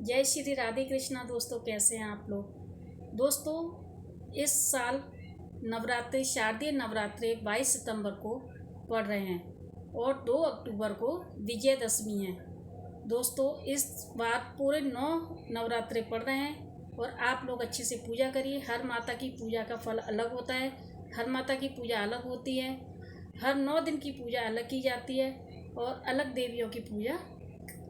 जय श्री राधे कृष्णा। दोस्तों कैसे हैं आप लोग। दोस्तों इस साल नवरात्रि शारदीय नवरात्रि 22 सितंबर को पड़ रहे हैं और 2 अक्टूबर को विजयदशमी है। दोस्तों इस बार पूरे 9 नवरात्रे पड़ रहे हैं और आप लोग अच्छे से पूजा करिए। हर माता की पूजा का फल अलग होता है, हर माता की पूजा अलग होती है, हर 9 दिन की पूजा अलग की जाती है और अलग देवियों की पूजा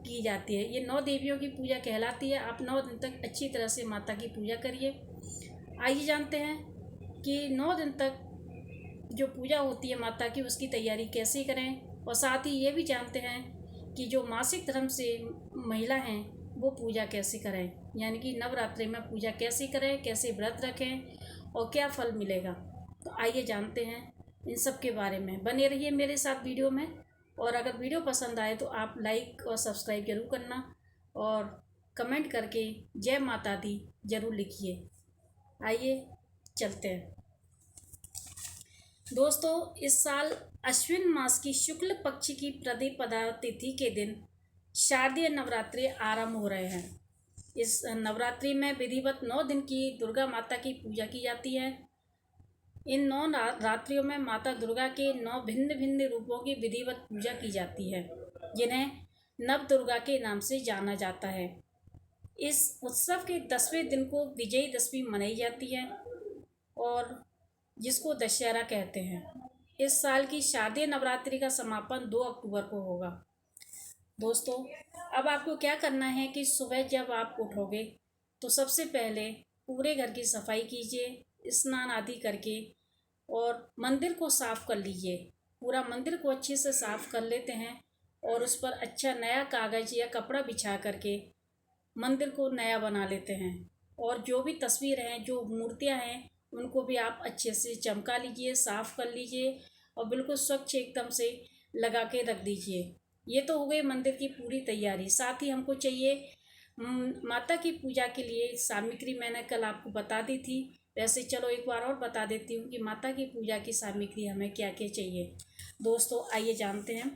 की जाती है। ये 9 देवियों की पूजा कहलाती है। आप 9 दिन तक अच्छी तरह से माता की पूजा करिए। आइए जानते हैं कि 9 दिन तक जो पूजा होती है माता की उसकी तैयारी कैसे करें, और साथ ही ये भी जानते हैं कि जो मासिक धर्म से महिला हैं वो पूजा कैसे करें, यानी कि नवरात्रि में पूजा कैसे करें, कैसे व्रत रखें और क्या फल मिलेगा। तो आइए जानते हैं इन सब के बारे में। बने रहिए मेरे साथ वीडियो में, और अगर वीडियो पसंद आए तो आप लाइक और सब्सक्राइब जरूर करना और कमेंट करके जय माता दी जरूर लिखिए। आइए चलते हैं। दोस्तों इस साल अश्विन मास की शुक्ल पक्ष की प्रतिपदा तिथि के दिन शारदीय नवरात्रि आरंभ हो रहे हैं। इस नवरात्रि में विधिवत 9 दिन की दुर्गा माता की पूजा की जाती है। इन 9 रात्रियों में माता दुर्गा के 9 भिन्न भिन्न रूपों की विधिवत पूजा की जाती है, जिन्हें नव दुर्गा के नाम से जाना जाता है। इस उत्सव के 10वें दिन को विजयदशमी मनाई जाती है और जिसको दशहरा कहते हैं। इस साल की शारदीय नवरात्रि का समापन 2 अक्टूबर को होगा। दोस्तों अब आपको क्या करना है कि सुबह जब आप उठोगे तो सबसे पहले पूरे घर की सफाई कीजिए, स्नान आदि करके, और मंदिर को साफ़ कर लीजिए। पूरा मंदिर को अच्छे से साफ़ कर लेते हैं और उस पर अच्छा नया कागज़ या कपड़ा बिछा करके मंदिर को नया बना लेते हैं। और जो भी तस्वीर हैं, जो मूर्तियां हैं, उनको भी आप अच्छे से चमका लीजिए, साफ़ कर लीजिए और बिल्कुल स्वच्छ एकदम से लगा के रख दीजिए। ये तो हो गई मंदिर की पूरी तैयारी। साथ ही हमको चाहिए माता की पूजा के लिए सामग्री। मैंने कल आपको बता दी थी, वैसे चलो एक बार और बता देती हूँ कि माता की पूजा की सामग्री हमें क्या क्या चाहिए। दोस्तों आइए जानते हैं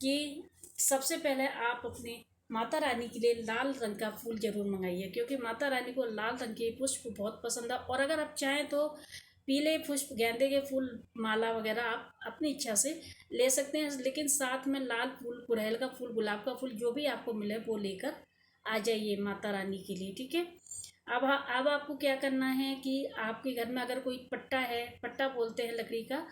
कि सबसे पहले आप अपने माता रानी के लिए लाल रंग का फूल जरूर मंगाइए, क्योंकि माता रानी को लाल रंग के पुष्प बहुत पसंद है। और अगर आप चाहें तो पीले पुष्प, गेंदे के फूल, माला वगैरह आप अपनी इच्छा से ले सकते हैं, लेकिन साथ में लाल फूल, गुड़हल का फूल, गुलाब का फूल, जो भी आपको मिले वो लेकर आ जाइए माता रानी के लिए, ठीक है। अब आपको क्या करना है कि आपके घर में अगर कोई पट्टा है, पट्टा बोलते हैं लकड़ी का,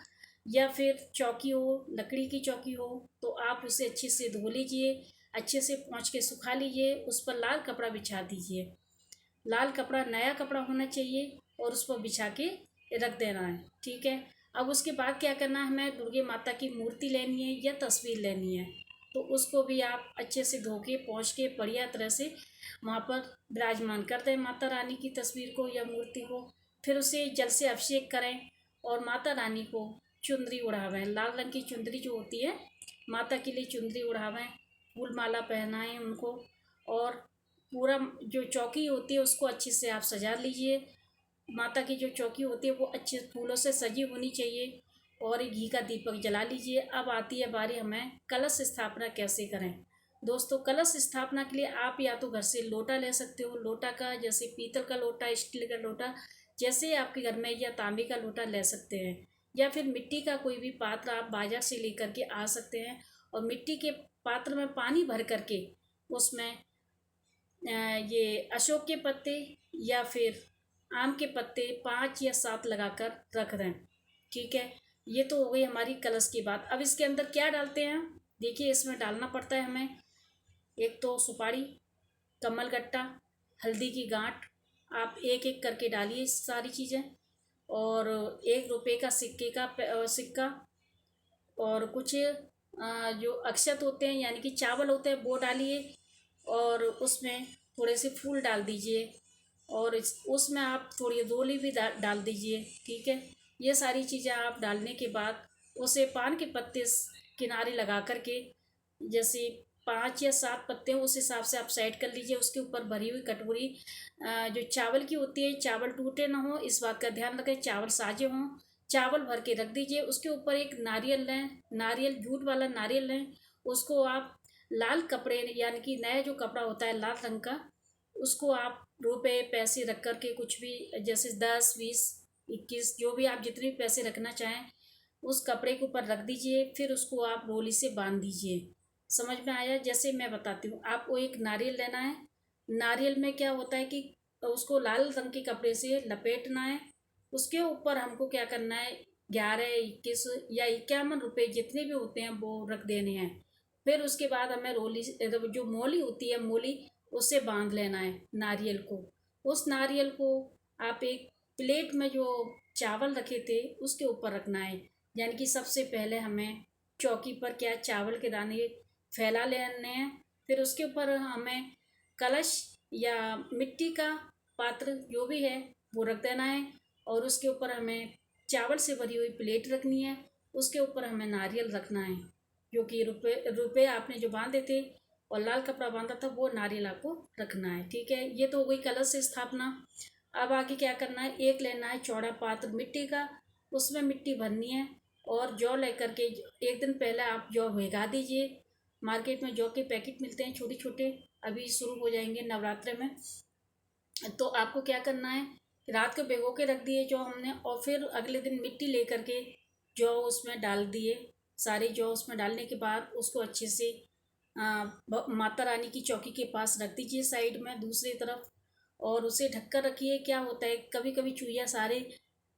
या फिर चौकी हो, लकड़ी की चौकी हो, तो आप उसे अच्छे से धो लीजिए, अच्छे से पोंछ के सुखा लीजिए, उस पर लाल कपड़ा बिछा दीजिए। लाल कपड़ा नया कपड़ा होना चाहिए और उस पर बिछा के रख देना है, ठीक है। अब उसके बाद क्या करना है, हमें दुर्गे माता की मूर्ति लेनी है या तस्वीर लेनी है, तो उसको भी आप अच्छे से धो के पोंछ के बढ़िया तरह से वहाँ पर विराजमान कर दें माता रानी की तस्वीर को या मूर्ति को। फिर उसे जल से अभिषेक करें और माता रानी को चुंदरी उड़ावें। लाल रंग की चुंदरी जो होती है, माता के लिए चुंदरी उड़ावें, फूल माला पहनाएं उनको, और पूरा जो चौकी होती है उसको अच्छे से आप सजा लीजिए। माता की जो चौकी होती है वो अच्छे फूलों से सजी होनी चाहिए और घी का दीपक जला लीजिए। अब आती है बारी हमें कलश स्थापना कैसे करें। दोस्तों कलश स्थापना के लिए आप या तो घर से लोटा ले सकते हो, लोटा का जैसे पीतल का लोटा, स्टील का लोटा, जैसे आपके घर में, या तांबे का लोटा ले सकते हैं, या फिर मिट्टी का कोई भी पात्र आप बाजार से लेकर के आ सकते हैं। और मिट्टी के पात्र में पानी भर करके उसमें ये अशोक के पत्ते या फिर आम के पत्ते 5 या 7 लगाकर रख दें, ठीक है। ये तो हो गई हमारी कलश की बात। अब इसके अंदर क्या डालते हैं, देखिए इसमें डालना पड़ता है हमें, एक तो सुपारी, कमलगट्टा, हल्दी की गांठ, आप एक एक करके डालिए सारी चीज़ें, और 1 रुपये का सिक्का, और कुछ जो अक्षत होते हैं यानी कि चावल होते हैं वो डालिए, और उसमें थोड़े से फूल डाल दीजिए, और उसमें आप थोड़ी रोली भी डाल दीजिए, ठीक है। ये सारी चीज़ें आप डालने के बाद उसे पान के पत्ते किनारे लगा करके, जैसे 5 या 7 पत्ते उस हिसाब से आप साइड कर लीजिए। उसके ऊपर भरी हुई कटोरी जो चावल की होती है, चावल टूटे ना हो इस बात का ध्यान रखें, चावल साजे हों, चावल भर के रख दीजिए। उसके ऊपर एक नारियल लें, नारियल जूट वाला नारियल लें, उसको आप लाल कपड़े यानी कि नया जो कपड़ा होता है लाल रंग का, उसको आप रुपए पैसे रख कर के कुछ भी, जैसे 10 20 21 जो भी आप जितने भी पैसे रखना चाहें उस कपड़े के ऊपर रख दीजिए। फिर उसको आप रोली से बांध दीजिए। समझ में आया? जैसे मैं बताती हूँ, आपको एक नारियल लेना है। नारियल में क्या होता है कि उसको लाल रंग के कपड़े से लपेटना है। उसके ऊपर हमको क्या करना है, 11 21 या 51 रुपये जितने भी होते हैं वो रख देने हैं। फिर उसके बाद हमें रोली जो मोली होती है, मोली उससे बांध लेना है नारियल को। उस नारियल को आप एक प्लेट में जो चावल रखे थे उसके ऊपर रखना है। यानी कि सबसे पहले हमें चौकी पर क्या चावल के दाने फैला लेने हैं। फिर उसके ऊपर हमें कलश या मिट्टी का पात्र जो भी है वो रख देना है। और उसके ऊपर हमें चावल से भरी हुई प्लेट रखनी है। उसके ऊपर हमें नारियल रखना है, जो कि रुपए रुपए आपने जो बांधे थे और लाल कपड़ा बांधा था वो नारियल आपको रखना है। ठीक है, ये तो हो गई कलश स्थापना। अब आगे क्या करना है, एक लेना है चौड़ा पात्र मिट्टी का, उसमें मिट्टी भरनी है और जौ लेकर के एक दिन पहले आप जौ भिगा दीजिए। मार्केट में जौ के पैकेट मिलते हैं छोटे छोटे, अभी शुरू हो जाएंगे नवरात्रे में। तो आपको क्या करना है, रात को भिगो के रख दिए जौ हमने, और फिर अगले दिन मिट्टी लेकर के जौ उसमें डाल दिए। सारे जौ उसमें डालने के बाद उसको अच्छे से माता रानी की चौकी के पास रख दीजिए साइड में दूसरी तरफ, और उसे ढककर रखिए। क्या होता है, कभी कभी चूहिया सारे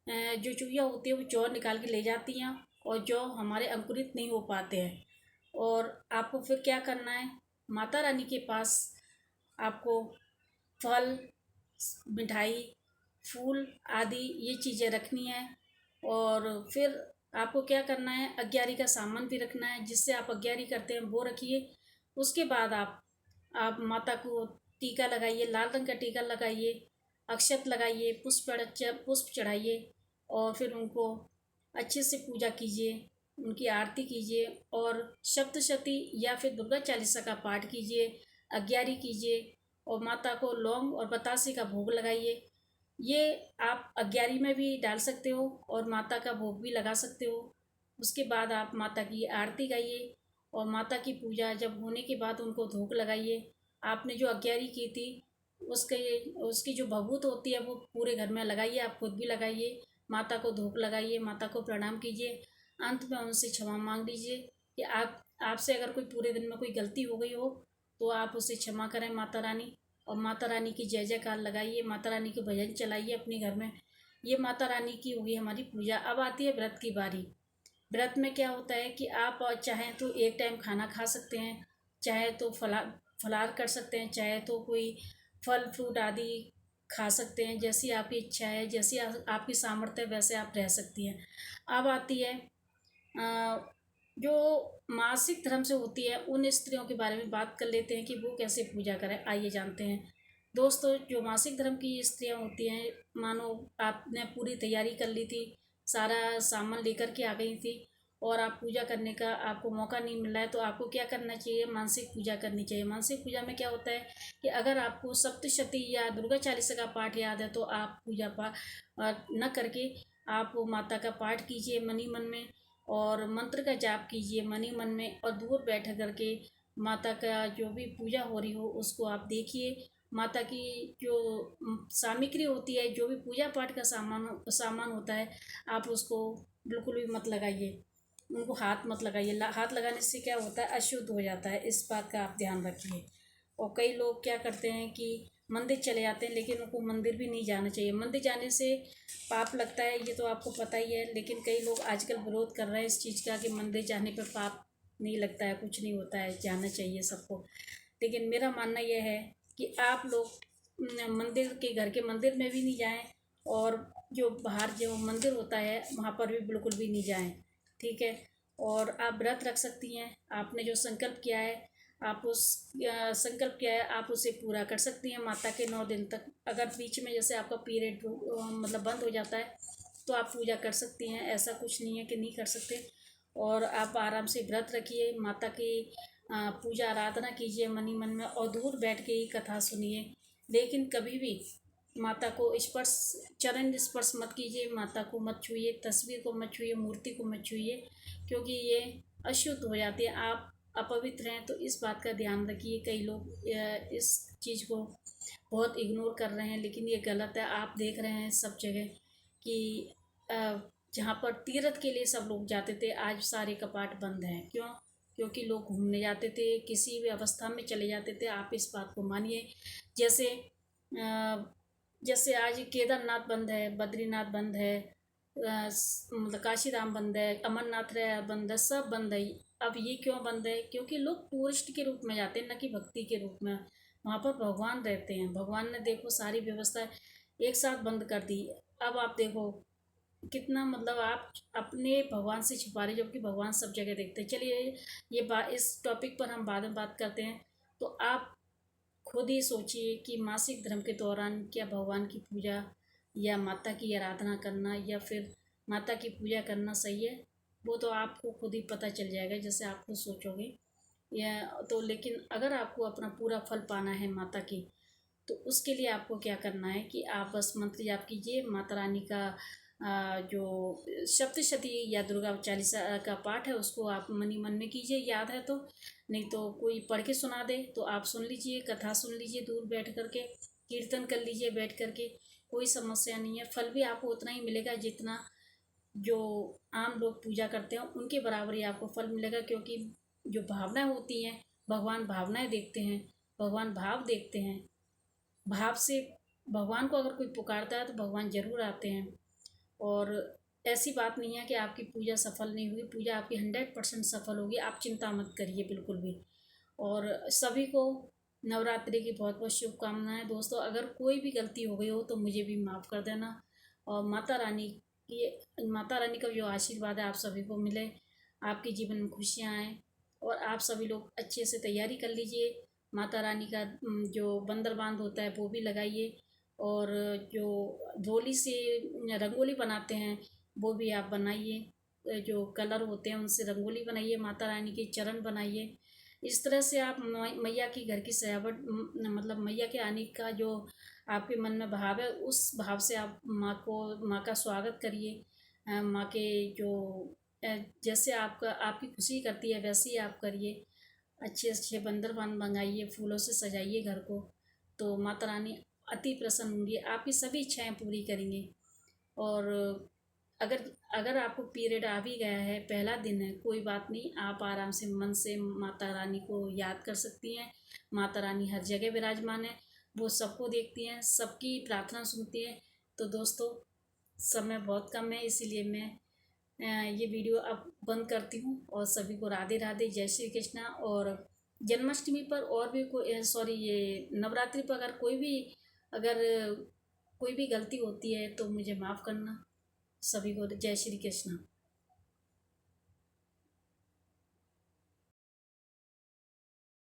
जो चूहिया होती है वो जौ निकाल के ले जाती हैं और जौ हमारे अंकुरित नहीं हो पाते हैं। और आपको फिर क्या करना है, माता रानी के पास आपको फल, मिठाई, फूल आदि ये चीज़ें रखनी है। और फिर आपको क्या करना है, अग्यारी का सामान भी रखना है, जिससे आप अग्यारी करते हैं वो रखिए। उसके बाद आप माता को टीका लगाइए, लाल रंग का टीका लगाइए, अक्षत लगाइए, पुष्प चढ़ाइए और फिर उनको अच्छे से पूजा कीजिए, उनकी आरती कीजिए और सप्तशती या फिर दुर्गा चालीसा का पाठ कीजिए, अग्यारी कीजिए और माता को लौंग और बतासे का भोग लगाइए। ये आप अग्यारी में भी डाल सकते हो और माता का भोग भी लगा सकते हो। उसके बाद आप माता की आरती गाइए और माता की पूजा जब होने के बाद उनको धूप लगाइए। आपने जो अग्यारी की थी उसके उसकी जो भभूत होती है वो पूरे घर में लगाइए, आप खुद भी लगाइए, माता को धूप लगाइए, माता को प्रणाम कीजिए। अंत में उनसे क्षमा मांग लीजिए कि आपसे अगर कोई पूरे दिन में कोई गलती हो गई हो तो आप उसे क्षमा करें माता रानी। और माता रानी की जय जयकार लगाइए, माता रानी के भजन चलाइए अपने घर में। ये माता रानी की होगी हमारी पूजा। अब आती है व्रत की बारी। व्रत में क्या होता है कि आप चाहें तो एक टाइम खाना खा सकते हैं, चाहे तो फलार कर सकते हैं, चाहे तो कोई फल फ्रूट आदि खा सकते हैं। जैसी आपकी इच्छा है, जैसी आपकी सामर्थ्य है वैसे आप रह सकती हैं। अब आती है जो मासिक धर्म से होती है उन स्त्रियों के बारे में बात कर लेते हैं कि वो कैसे पूजा करें। आइए जानते हैं दोस्तों। जो मासिक धर्म की स्त्रियां होती हैं, मानो आपने पूरी तैयारी कर ली थी, सारा सामान लेकर के आ गई थी और आप पूजा करने का आपको मौका नहीं मिल रहा है, तो आपको क्या करना चाहिए, मानसिक पूजा करनी चाहिए। मानसिक पूजा में क्या होता है कि अगर आपको सप्तशती या दुर्गा चालीसा का पाठ याद है तो आप पूजा पाठ न करके आप माता का पाठ कीजिए मनी मन में और मंत्र का जाप कीजिए मनी मन में, और दूर बैठ करके माता का जो भी पूजा हो रही हो उसको आप देखिए। माता की जो सामग्री होती है, जो भी पूजा पाठ का सामान होता है, आप उसको बिल्कुल भी मत लगाइए, उनको हाथ मत लगाइए। हाथ लगाने से क्या होता है, अशुद्ध हो जाता है, इस बात का आप ध्यान रखिए। और कई लोग क्या करते हैं कि मंदिर चले जाते हैं, लेकिन उनको मंदिर भी नहीं जाना चाहिए। मंदिर जाने से पाप लगता है, ये तो आपको पता ही है, लेकिन कई लोग आजकल विरोध कर रहे हैं इस चीज़ का कि मंदिर जाने पर पाप नहीं लगता है, कुछ नहीं होता है, जाना चाहिए सबको। लेकिन मेरा मानना यह है कि आप लोग मंदिर के, घर के मंदिर में भी नहीं जाएं और जो बाहर जो मंदिर होता है वहाँ पर भी बिल्कुल भी नहीं जाएं। ठीक है, और आप व्रत रख सकती हैं। आपने जो संकल्प किया है, आप उस संकल्प किया है आप उसे पूरा कर सकती हैं माता के 9 दिन तक। अगर बीच में जैसे आपका पीरियड मतलब बंद हो जाता है तो आप पूजा कर सकती हैं, ऐसा कुछ नहीं है कि नहीं कर सकते। और आप आराम से व्रत रखिए, माता की पूजा आराधना कीजिए मनी मन में और दूर बैठ के ही कथा सुनिए। लेकिन कभी भी माता को स्पर्श, चरण स्पर्श मत कीजिए, माता को मत छूइए, तस्वीर को मत छूइए, मूर्ति को मत छूइए, क्योंकि ये अशुद्ध हो जाती है, आप अपवित्र हैं। तो इस बात का ध्यान रखिए। कई लोग इस चीज़ को बहुत इग्नोर कर रहे हैं, लेकिन ये गलत है। आप देख रहे हैं सब जगह कि जहाँ पर तीर्थ के लिए सब लोग जाते थे, आज सारे कपाट बंद हैं। क्यों? क्योंकि लोग घूमने जाते थे, किसी भी अवस्था में चले जाते थे। आप इस बात को मानिए। जैसे जैसे आज केदारनाथ बंद है, बद्रीनाथ बंद है, मतलब काशी धाम बंद है, अमरनाथ रहा बंद है, सब बंद है। अब ये क्यों बंद है? क्योंकि लोग टूरिस्ट के रूप में जाते हैं, न कि भक्ति के रूप में। वहाँ पर भगवान रहते हैं। भगवान ने देखो सारी व्यवस्था एक साथ बंद कर दी। अब आप देखो कितना, मतलब आप अपने भगवान से छिपा रहे, जबकि भगवान सब जगह देखते हैं। चलिए ये बात, इस टॉपिक पर हम बाद में बात करते हैं। तो आप खुद ही सोचिए कि मासिक धर्म के दौरान क्या भगवान की पूजा या माता की आराधना करना या फिर माता की पूजा करना सही है? वो तो आपको खुद ही पता चल जाएगा, जैसे आप खुद सोचोगे। या तो लेकिन अगर आपको अपना पूरा फल पाना है माता की, तो उसके लिए आपको क्या करना है कि आप बस मंत्र जाप कीजिए। माता रानी का जो सप्तशती या दुर्गा चालीसा का पाठ है, उसको आप मन ही मन में कीजिए, याद है तो। नहीं तो कोई पढ़ के सुना दे तो आप सुन लीजिए, कथा सुन लीजिए दूर बैठ करके, कीर्तन कर लीजिए बैठ करके। कोई समस्या नहीं है। फल भी आपको उतना ही मिलेगा जितना जो आम लोग पूजा करते हैं उनके बराबर ही आपको फल मिलेगा। क्योंकि जो भावनाएं होती हैं, भगवान भावनाएं देखते हैं, भगवान भाव देखते हैं। भाव से भगवान को अगर कोई पुकारता है तो भगवान जरूर आते हैं। और ऐसी बात नहीं है कि आपकी पूजा सफल नहीं हुई। पूजा आपकी 100% सफल होगी, आप चिंता मत करिए बिल्कुल भी। और सभी को नवरात्रि की बहुत बहुत शुभकामनाएं दोस्तों। अगर कोई भी गलती हो गई हो तो मुझे भी माफ़ कर देना। और माता रानी का जो आशीर्वाद है आप सभी को मिले, आपके जीवन में खुशियाँ आएँ। और आप सभी लोग अच्छे से तैयारी कर लीजिए। माता रानी का जो बंदर बांध होता है वो भी लगाइए। और जो धोली से रंगोली बनाते हैं वो भी आप बनाइए। जो कलर होते हैं उनसे रंगोली बनाइए, माता रानी के चरण बनाइए। इस तरह से आप मैया की घर की सजावट, मतलब मैया के आने का जो आपके मन में भाव है, उस भाव से आप माँ का स्वागत करिए। माँ के जो जैसे आपकी खुशी करती है वैसे ही आप करिए। अच्छे अच्छे बंदर बांध मंगाइए, फूलों से सजाइए घर को। तो माता रानी अति प्रसन्न होंगी, आपकी सभी इच्छाएं पूरी करेंगी। और अगर अगर आपको पीरियड आ भी गया है, पहला दिन है, कोई बात नहीं, आप आराम से मन से माता रानी को याद कर सकती हैं। माता रानी हर जगह विराजमान है, वो सबको देखती हैं, सबकी प्रार्थना सुनती हैं। तो दोस्तों समय बहुत कम है, इसीलिए मैं ये वीडियो अब बंद करती हूँ। और सभी को राधे राधे, जय श्री कृष्णा। और जन्माष्टमी पर और भी कोई, सॉरी, ये नवरात्रि पर अगर कोई भी गलती होती है तो मुझे माफ़ करना। सभी को जय श्री कृष्ण।